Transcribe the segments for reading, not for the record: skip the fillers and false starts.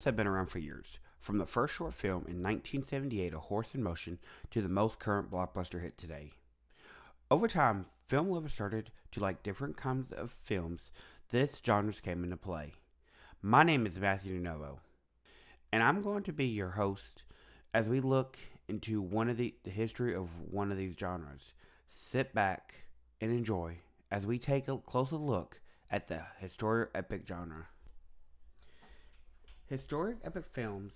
Have been around for years, from the first short film in 1978, A Horse in Motion, to the most current blockbuster hit today. Over time, film lovers started to like different kinds of films. This genres came into play. My name is Matthew Dinovo, and I'm going to be your host as we look into one of the history of one of these genres. Sit back and enjoy as we take a closer look at the historic epic genre. Historic epic films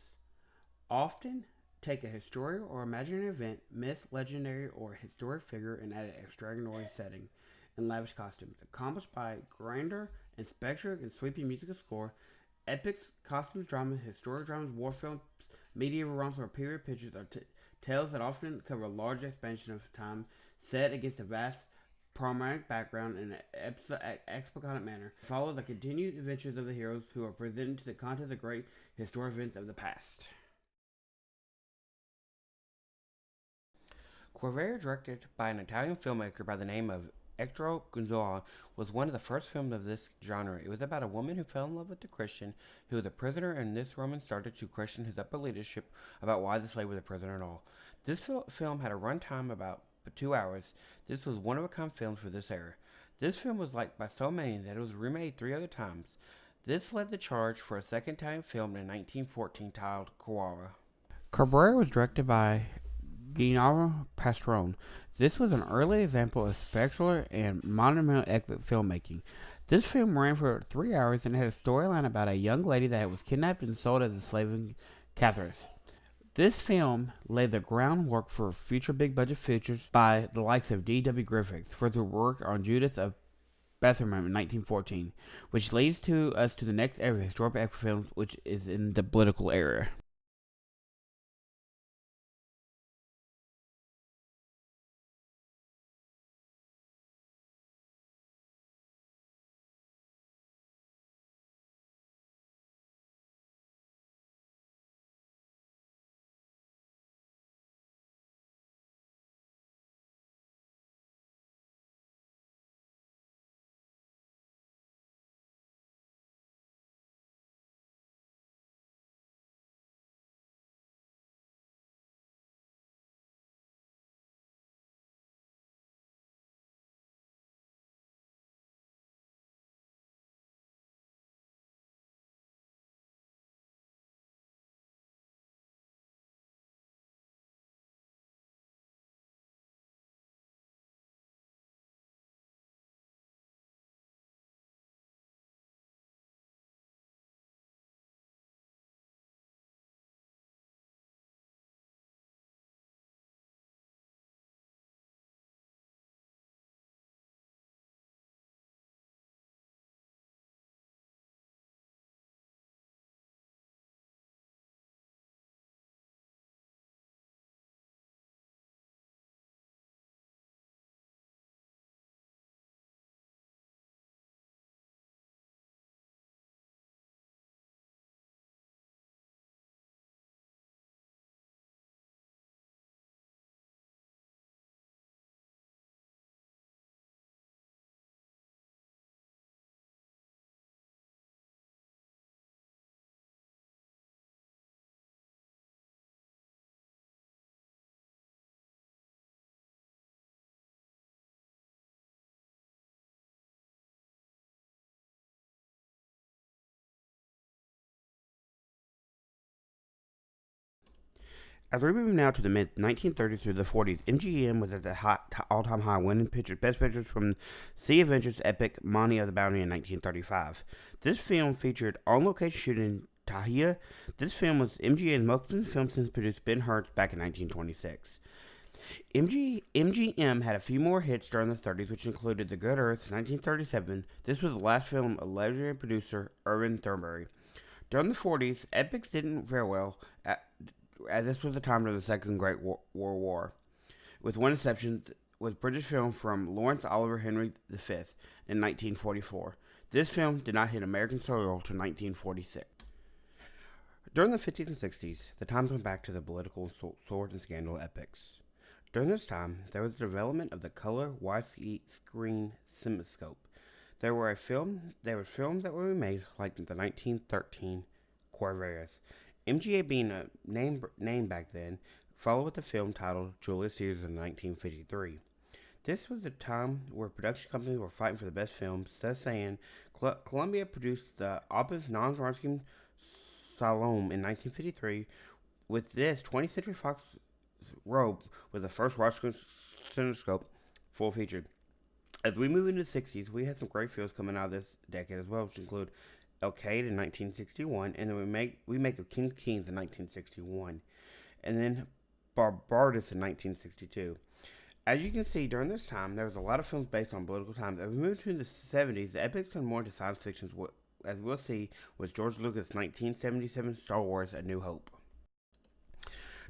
often take a historical or imaginary event, myth, legendary, or historic figure and add an extraordinary setting and lavish costumes, accomplished by grander and spectral and sweeping musical score. Epics, costumes, drama, historic dramas, war films, medieval romps, or period pictures are tales that often cover a large expansion of time set against a vast problematic background in an explicative manner. Follow the continued adventures of the heroes who are presented to the context of great historic events of the past. Corvair, directed by an Italian filmmaker by the name of Ettore Gonzalez, was one of the first films of this genre. It was about a woman who fell in love with a Christian who was a prisoner, and this woman started to question his upper leadership about why the slave was a prisoner at all. This film had a runtime about 2 hours. This was one of a kind films for this era. This film was liked by so many that it was remade 3 other times. This led the charge for a second time film in 1914 titled Carrara. Cabrera was directed by Gennaro Pastrone. This was an early example of spectacular and monumental epic filmmaking. This film ran for 3 hours and had a storyline about a young lady that was kidnapped and sold as a slave in Catharas. This film laid the groundwork for future big-budget features by the likes of D.W. Griffith for their work on Judith of Bethlehem in 1914, which leads us to the next era of historical epic films, which is in the political era. As we move now to the mid 1930s through the 40s, MGM was at the all-time high, winning Best Pictures from Sea Avengers' epic Monty of the Bounty in 1935. This film featured on-location shooting in Tahiti. This film was MGM's most film since produced Ben Hur's back in 1926. MGM had a few more hits during the 30s, which included The Good Earth, 1937. This was the last film of legendary producer Irving Thornberry. During the 40s, epics didn't very well, as this was the time of the Second Great World War, with one exception, with British film from Lawrence Oliver Henry V in 1944. This film did not hit American soil until 1946. During the 50s and 60s, the times went back to the political sword and scandal epics. During this time, there was the development of the color widescreen cinemascope. There were films that were remade, like the 1913 Quervaris. MGA being a name back then, followed with the film titled Julius Caesar in 1953. This was a time where production companies were fighting for the best films, thus saying Columbia produced the Opus Non-Swarovski Salome in 1953. With this, 20th Century Fox Robe was the first Roscoe Cinescope full featured. As we move into the 60s, we had some great films coming out of this decade as well, which include El Cade in 1961, and then we make of King Kings in 1961, and then Barbardus in 1962. As you can see, during this time, there was a lot of films based on political times. As we moved to the 70s, the epics turned more into science fiction, as we'll see with George Lucas' 1977 Star Wars A New Hope.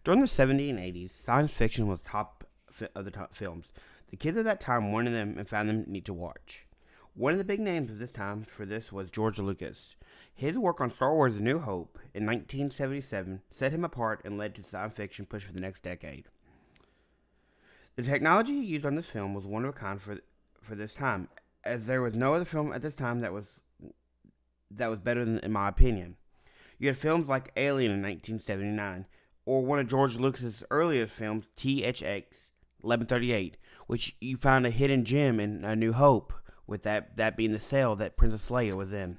During the 70s and 80s, science fiction was top of the top films. The kids of that time wanted them and found them neat to watch. One of the big names of this time for this was George Lucas. His work on Star Wars A New Hope in 1977 set him apart and led to science fiction push for the next decade. The technology he used on this film was one of a kind for this time, as there was no other film at this time that was better than, in my opinion. You had films like Alien in 1979, or one of George Lucas's earliest films, THX 1138, which you found a hidden gem in A New Hope, with that being the cell that Princess Leia was in.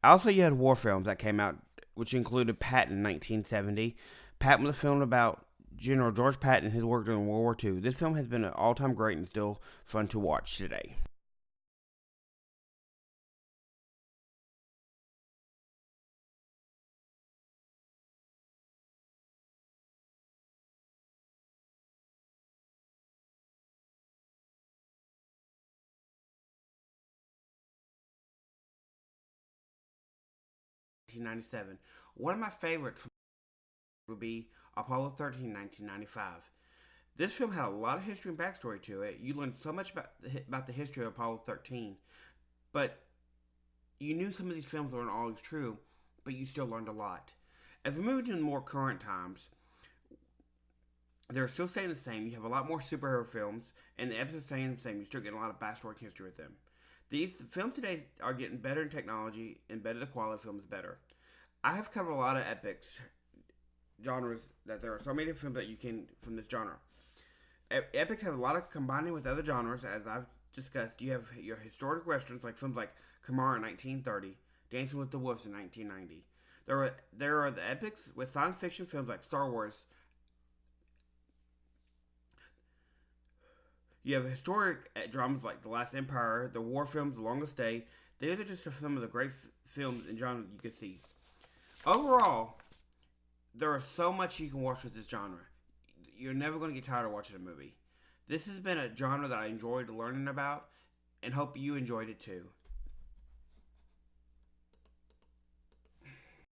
Also, you had war films that came out, which included Patton in 1970. Patton was a film about General George Patton and his work during World War II. This film has been an all-time great and still fun to watch today. (1997). One of my favorites would be Apollo 13, 1995. This film had a lot of history and backstory to it. You learned so much about the history of Apollo 13, but you knew some of these films weren't always true, but you still learned a lot. As we move into more current times, they're still staying the same. You have a lot more superhero films, and the episodes staying the same. You still get a lot of backstory and history with them. These films today are getting better in technology, and better the quality of film is better. I have covered a lot of epics genres, that there are so many films that you can from this genre. Epics have a lot of combining with other genres, as I've discussed. You have your historic westerns, like films like Kamar in 1930, Dancing with the Wolves in 1990. There are the epics with science fiction films like Star Wars. You have historic dramas like The Last Empire, the war films, The Longest Day. These are just some of the great films and genres you can see. Overall, there is so much you can watch with this genre. You're never going to get tired of watching a movie. This has been a genre that I enjoyed learning about, and hope you enjoyed it too.